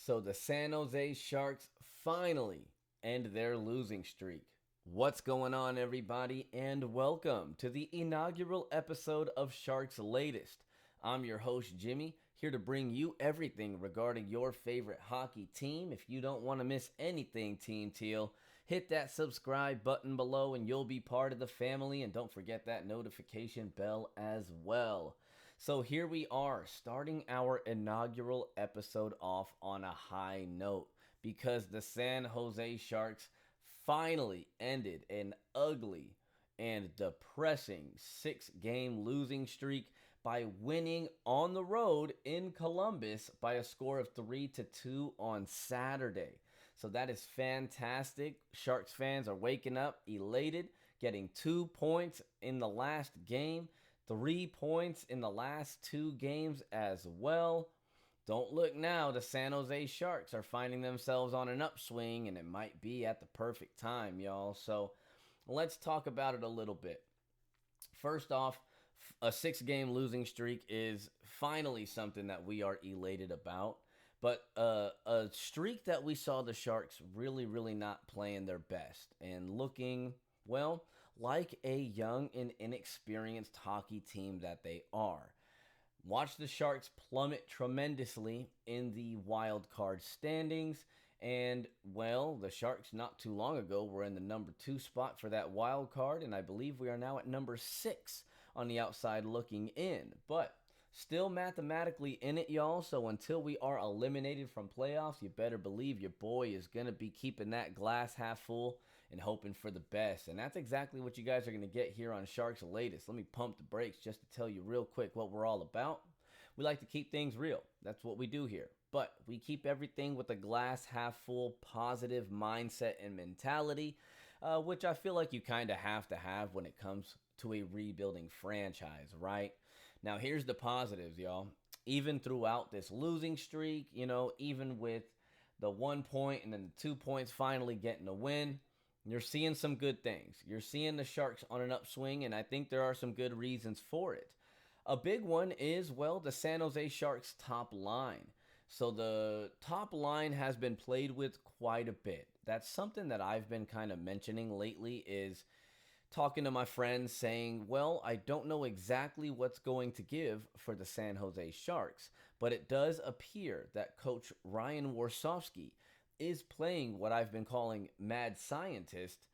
So the San Jose Sharks finally end their losing streak. What's going on, everybody, and welcome to the inaugural episode of Sharks Latest. I'm your host, Jimmy, here to bring you everything regarding your favorite hockey team. If you don't want to miss anything, Team Teal, hit that subscribe button below and you'll be part of the family. And don't forget that notification bell as well. So here we are, starting our inaugural episode off on a high note because the San Jose Sharks finally ended an ugly and depressing 6-game losing streak by winning on the road in Columbus by a score of 3-2 on Saturday. So that is fantastic. Sharks fans are waking up elated, getting 2 points in the last game, 3 points in the last 2 games as well. Don't look now, the San Jose Sharks are finding themselves on an upswing, and it might be at the perfect time, y'all. So let's talk about it a little bit. First off, a 6-game losing streak is finally something that we are elated about. But a streak that we saw the Sharks really not playing their best and looking, well, like a young and inexperienced hockey team that they are. Watch the Sharks plummet tremendously in the wild card standings. And, well, the Sharks not too long ago were in the number 2 spot for that wild card. And I believe we are now at number 6 on the outside looking in. But still mathematically in it, y'all. So until we are eliminated from playoffs, you better believe your boy is going to be keeping that glass half full and hoping for the best. And that's exactly what you guys are going to get here on Sharks Latest. Let me pump the brakes just to tell you real quick what we're all about. We like to keep things real. That's what we do here. But we keep everything with a glass half full positive mindset and mentality, which I feel like you kind of have to have when it comes to a rebuilding franchise, right? Now, here's the positives, y'all. Even throughout this losing streak, even with the 1 point and then the 2 points finally getting a win, you're seeing some good things. You're seeing the Sharks on an upswing, and I think there are some good reasons for it. A big one is, well, the San Jose Sharks top line. So the top line has been played with quite a bit. That's something that I've been kind of mentioning lately is talking to my friends saying, well, I don't know exactly what's going to give for the San Jose Sharks, but it does appear that Coach Ryan Warsofsky is playing what I've been calling mad scientist,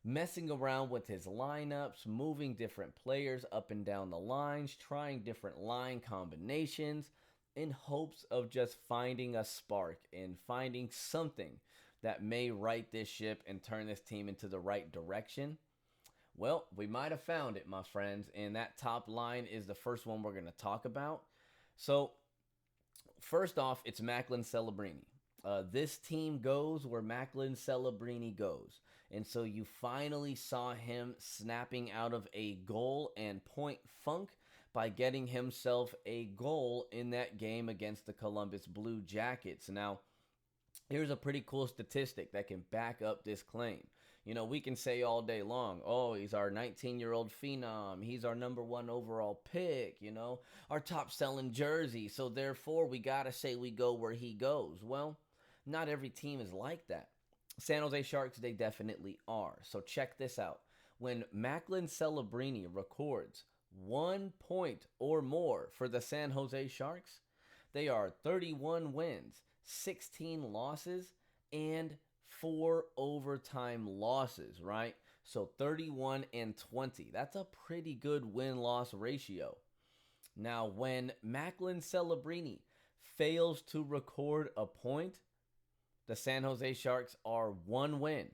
messing around with his lineups, moving different players up and down the lines, trying different line combinations in hopes of just finding a spark and finding something that may right this ship and turn this team into the right direction. Well, we might have found it, my friends, and that top line is the first one we're going to talk about. So, first off, it's Macklin Celebrini. This team goes where Macklin Celebrini goes. And so you finally saw him snapping out of a goal and point funk by getting himself a goal in that game against the Columbus Blue Jackets. Now, here's a pretty cool statistic that can back up this claim. We can say all day long, oh, he's our 19-year-old phenom. He's our number 1 overall pick, our top selling jersey. So therefore, we got to say we go where he goes. Well, not every team is like that. San Jose Sharks, they definitely are. So check this out. When Macklin Celebrini records 1 point or more for the San Jose Sharks, they are 31 wins, 16 losses, and 4 overtime losses, right? So 31 and 20. That's a pretty good win-loss ratio. Now, when Macklin Celebrini fails to record a point, the San Jose Sharks are 1 win,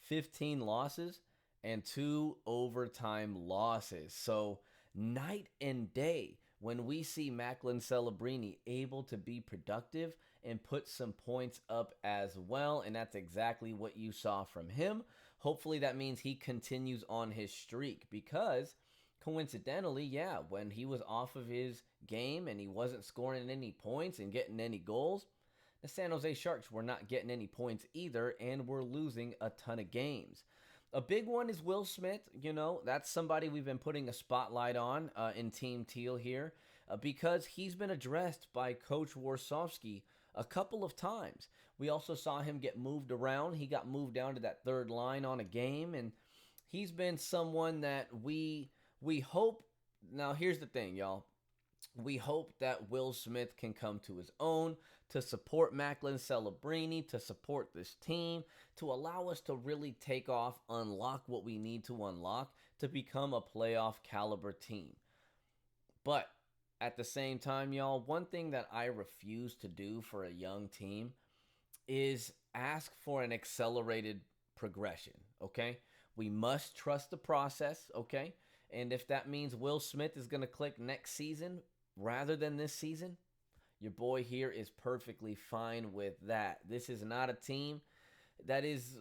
15 losses, and 2 overtime losses. So night and day when we see Macklin Celebrini able to be productive and put some points up as well. And that's exactly what you saw from him. Hopefully that means he continues on his streak because coincidentally, yeah, when he was off of his game and he wasn't scoring any points and getting any goals, the San Jose Sharks were not getting any points either and were losing a ton of games. A big one is Will Smith. That's somebody we've been putting a spotlight on in Team Teal here because he's been addressed by Coach Warsofsky a couple of times. We also saw him get moved around. He got moved down to that third line on a game, and he's been someone that we hope. Now, here's the thing, y'all. We hope that Will Smith can come to his own to support Macklin Celebrini, to support this team, to allow us to really take off, unlock what we need to unlock to become a playoff caliber team. But at the same time, y'all, one thing that I refuse to do for a young team is ask for an accelerated progression, okay? We must trust the process, okay? And if that means Will Smith is going to click next season rather than this season, your boy here is perfectly fine with that. This is not a team that is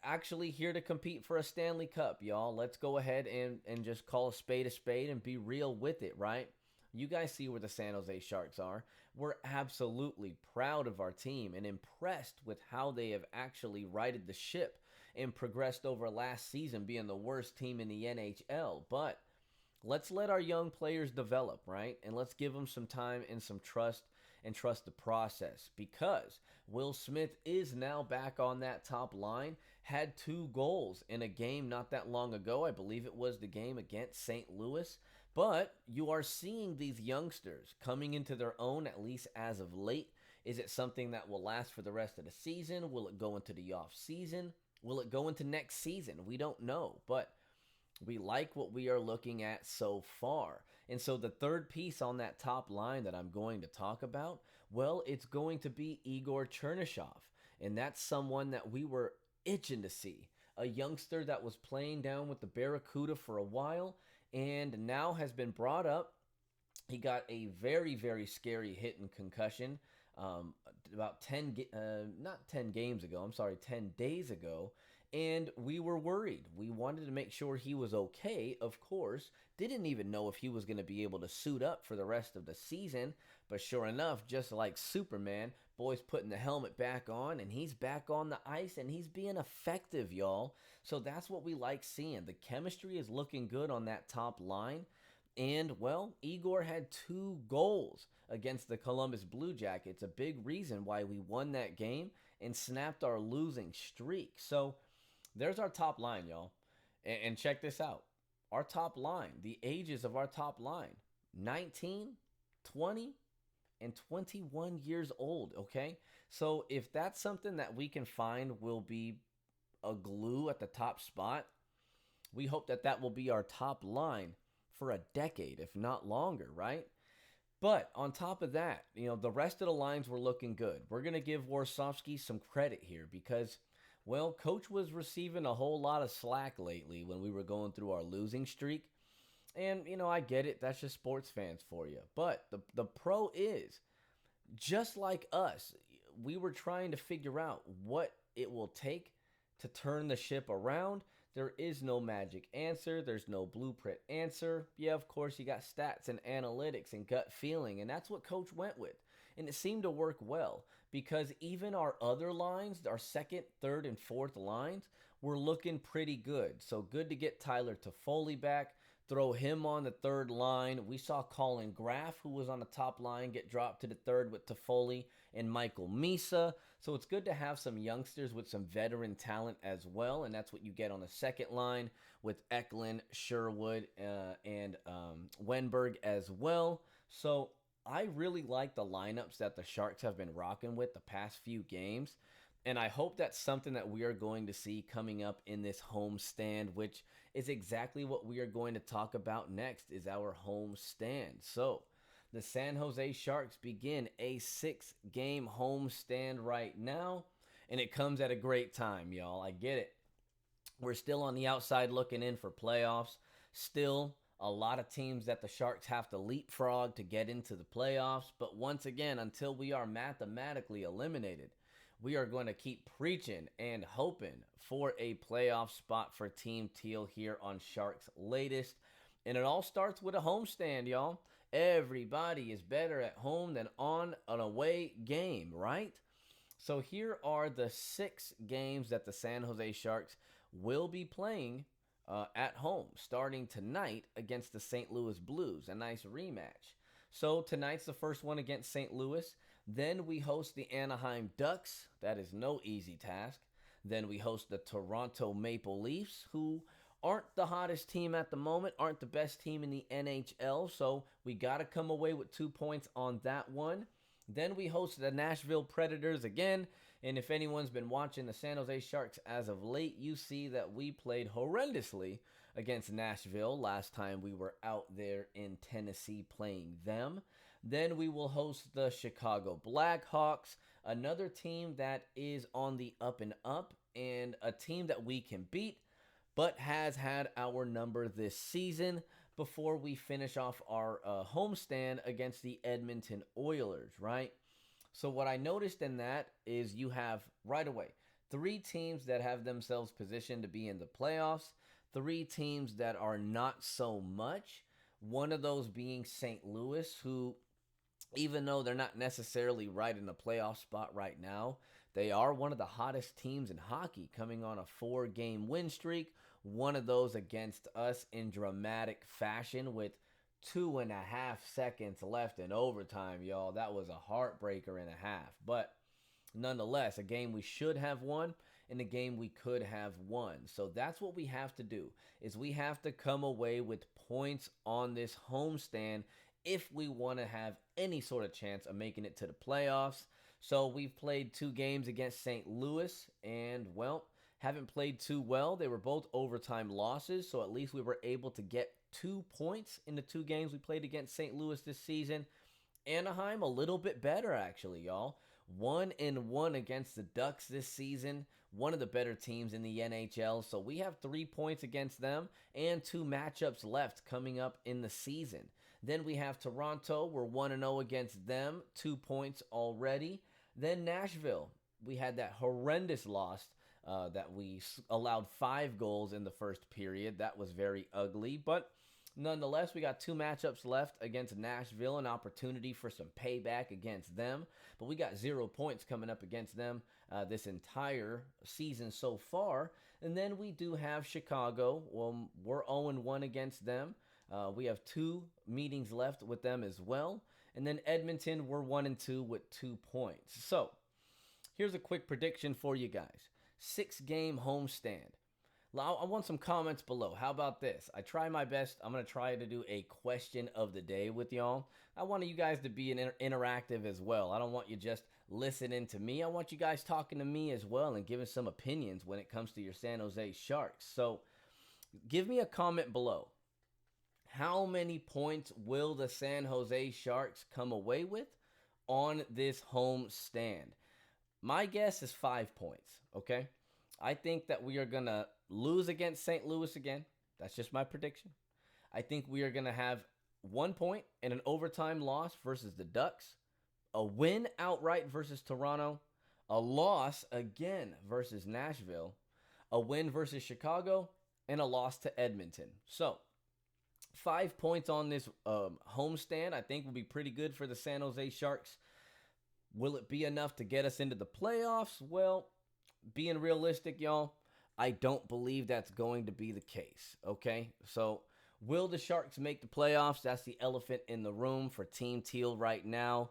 actually here to compete for a Stanley Cup, y'all. Let's go ahead and just call a spade and be real with it, right? You guys see where the San Jose Sharks are. We're absolutely proud of our team and impressed with how they have actually righted the ship and progressed over last season being the worst team in the NHL. But let's let our young players develop, right? And let's give them some time and some trust and trust the process, because Will Smith is now back on that top line, had 2 goals in a game not that long ago. I believe it was the game against St. Louis. But you are seeing these youngsters coming into their own, at least as of late. Is it something that will last for the rest of the season? Will it go into the off season? Will it go into next season? We don't know, but we like what we are looking at so far. And so the third piece on that top line that I'm going to talk about, well, it's going to be Igor Chernyshov. And that's someone that we were itching to see. A youngster that was playing down with the Barracuda for a while and now has been brought up. He got a very, very scary hit and concussion about 10 days ago. And we were worried. We wanted to make sure he was okay, of course. Didn't even know if he was going to be able to suit up for the rest of the season. But sure enough, just like Superman, boy's putting the helmet back on, and he's back on the ice, and he's being effective, y'all. So that's what we like seeing. The chemistry is looking good on that top line. And, well, Igor had 2 goals against the Columbus Blue Jackets. A big reason why we won that game and snapped our losing streak. So there's our top line, y'all. And check this out. Our top line, the ages of our top line, 19, 20, and 21 years old, okay? So if that's something that we can find will be a glue at the top spot, we hope that that will be our top line for a decade, if not longer, right? But on top of that, the rest of the lines were looking good. We're going to give Warsofsky some credit here because, well, Coach was receiving a whole lot of slack lately when we were going through our losing streak. And, I get it. That's just sports fans for you. But the pro is, just like us, we were trying to figure out what it will take to turn the ship around. There is no magic answer. There's no blueprint answer. Yeah, of course, you got stats and analytics and gut feeling, and that's what Coach went with. And it seemed to work well because even our other lines, our second, third, and fourth lines, were looking pretty good. So good to get Tyler Toffoli back, throw him on the third line. We saw Colin Graff, who was on the top line, get dropped to the third with Toffoli and Michael Misa. So it's good to have some youngsters with some veteran talent as well, and that's what you get on the second line with Eklund, Sherwood, and Wenberg as well. So I really like the lineups that the Sharks have been rocking with the past few games, and I hope that's something that we are going to see coming up in this home stand, which is exactly what we are going to talk about next, is our home stand. So the San Jose Sharks begin a 6-game home stand right now, and it comes at a great time, y'all. I get it. We're still on the outside looking in for playoffs. Still a lot of teams that the Sharks have to leapfrog to get into the playoffs. But once again, until we are mathematically eliminated, we are going to keep preaching and hoping for a playoff spot for Team Teal here on Sharks Latest. And it all starts with a homestand, y'all. Everybody is better at home than on an away game, right? So here are the 6 games that the San Jose Sharks will be playing at home, starting tonight against the St. Louis Blues, a nice rematch. So tonight's the first one against St. Louis. Then we host the Anaheim Ducks. That is no easy task. Then we host the Toronto Maple Leafs, who aren't the hottest team at the moment, aren't the best team in the NHL, so we got to come away with 2 points on that one. Then we host the Nashville Predators again, and if anyone's been watching the San Jose Sharks as of late, you see that we played horrendously against Nashville last time we were out there in Tennessee playing them. Then we will host the Chicago Blackhawks, another team that is on the up and up, and a team that we can beat, but has had our number this season before we finish off our homestand against the Edmonton Oilers, right? So what I noticed in that is you have right away 3 teams that have themselves positioned to be in the playoffs, 3 teams that are not so much. One of those being St. Louis, who, even though they're not necessarily right in the playoff spot right now, they are one of the hottest teams in hockey, coming on a 4-game win streak. One of those against us in dramatic fashion with 2.5 seconds left in overtime, y'all. That was a heartbreaker and a half. But nonetheless, a game we should have won and a game we could have won. So that's what we have to do, is we have to come away with points on this homestand if we want to have any sort of chance of making it to the playoffs. So we've played 2 games against St. Louis and, well, haven't played too well. They were both overtime losses, so at least we were able to get 2 points in the 2 games we played against St. Louis this season. Anaheim, a little bit better, actually, y'all. 1-1 against the Ducks this season. One of the better teams in the NHL. So we have 3 points against them and 2 matchups left coming up in the season. Then we have Toronto. We're 1-0 against them. 2 points already. Then Nashville. We had that horrendous loss that we allowed 5 goals in the first period. That was very ugly. But nonetheless, we got 2 matchups left against Nashville, an opportunity for some payback against them. But we got 0 points coming up against them this entire season so far. And then we do have Chicago. Well, we're 0-1 against them. We have 2 meetings left with them as well. And then Edmonton, we're 1-2 with 2 points. So here's a quick prediction for you guys. 6-game homestand. I want some comments below. How about this? I try my best. I'm going to try to do a question of the day with y'all. I want you guys to be interactive as well. I don't want you just listening to me. I want you guys talking to me as well and giving some opinions when it comes to your San Jose Sharks. So give me a comment below. How many points will the San Jose Sharks come away with on this home stand? My guess is 5 points, okay? I think that we are going to lose against St. Louis again. That's just my prediction. I think we are going to have 1 point in an overtime loss versus the Ducks, a win outright versus Toronto, a loss again versus Nashville, a win versus Chicago, and a loss to Edmonton. So 5 points on this homestand I think will be pretty good for the San Jose Sharks. Will it be enough to get us into the playoffs? Well, being realistic, y'all, I don't believe that's going to be the case, okay? So will the Sharks make the playoffs? That's the elephant in the room for Team Teal right now.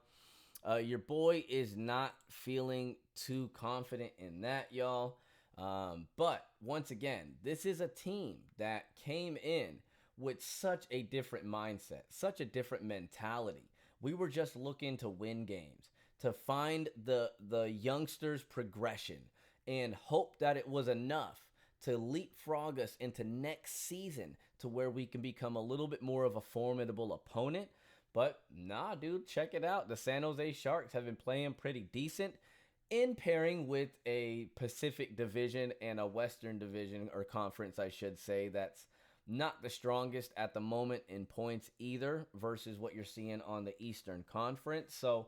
Your boy is not feeling too confident in that, y'all. But once again, this is a team that came in with such a different mindset, such a different mentality. We were just looking to win games, to find the youngsters' progression, and hope that it was enough to leapfrog us into next season to where we can become a little bit more of a formidable opponent. But nah, dude, check it out. The San Jose Sharks have been playing pretty decent in pairing with a Pacific Division and a Western Division, or conference, I should say, that's not the strongest at the moment in points either versus what you're seeing on the Eastern Conference. So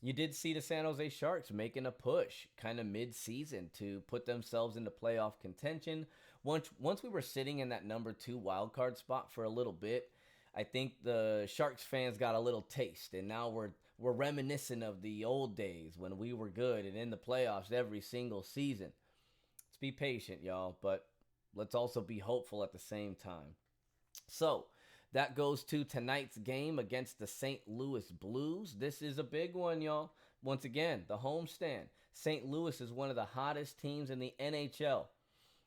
you did see the San Jose Sharks making a push kind of mid-season to put themselves into playoff contention. Once we were sitting in that number 2 wildcard spot for a little bit, I think the Sharks fans got a little taste, and now we're reminiscent of the old days when we were good and in the playoffs every single season. Let's be patient, y'all, but let's also be hopeful at the same time. So That goes to tonight's game against the St. Louis Blues. This is a big one, y'all. Once again, the homestand. St. Louis is one of the hottest teams in the NHL.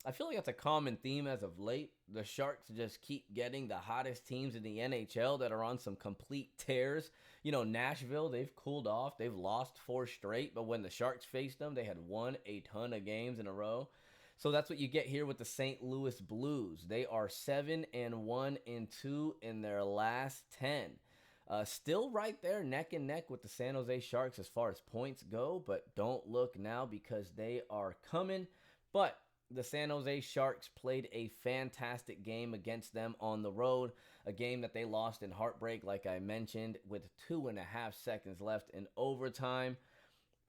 I feel like that's a common theme as of late. The Sharks just keep getting the hottest teams in the NHL that are on some complete tears. You know, Nashville, they've cooled off. They've lost 4 straight, but when the Sharks faced them, they had won a ton of games in a row. So that's what you get here with the St. Louis Blues. They are 7-1-2 in their last 10. Still right there neck and neck with the San Jose Sharks as far as points go, but don't look now because they are coming. But the San Jose Sharks played a fantastic game against them on the road, a game that they lost in heartbreak, like I mentioned, with 2.5 seconds left in overtime.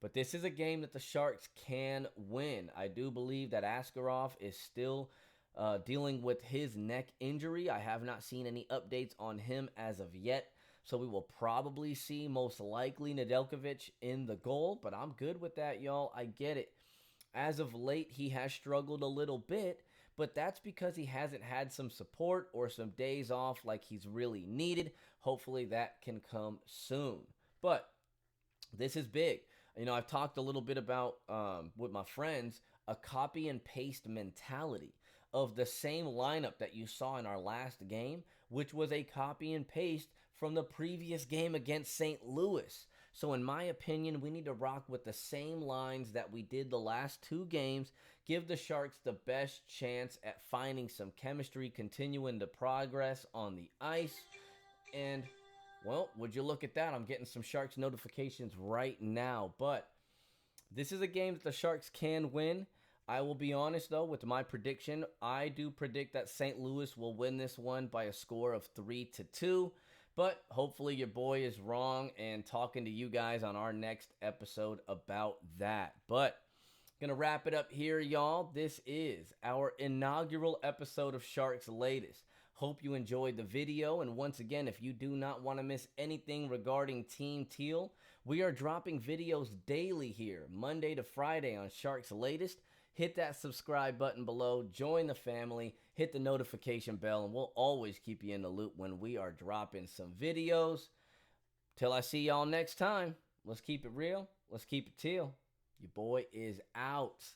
But this is a game that the Sharks can win. I do believe that Askarov is still dealing with his neck injury. I have not seen any updates on him as of yet. So we will probably see most likely Nedeljkovic in the goal. But I'm good with that, y'all. I get it. As of late, he has struggled a little bit, but that's because he hasn't had some support or some days off like he's really needed. Hopefully that can come soon. But this is big. You know, I've talked a little bit about, with my friends, a copy and paste mentality of the same lineup that you saw in our last game, which was a copy and paste from the previous game against St. Louis. So in my opinion, we need to rock with the same lines that we did the last 2 games, give the Sharks the best chance at finding some chemistry, continuing to progress on the ice. And, well, would you look at that? I'm getting some Sharks notifications right now. But this is a game that the Sharks can win. I will be honest, though, with my prediction. I do predict that St. Louis will win this one by a score of 3-2. But hopefully your boy is wrong and talking to you guys on our next episode about that. But going to wrap it up here, y'all. This is our inaugural episode of Sharks Latest. Hope you enjoyed the video. And once again, if you do not want to miss anything regarding Team Teal, we are dropping videos daily here, Monday to Friday on Sharks Latest. Hit that subscribe button below, join the family, hit the notification bell, and we'll always keep you in the loop when we are dropping some videos. Till I see y'all next time, let's keep it real, let's keep it teal. Your boy is out.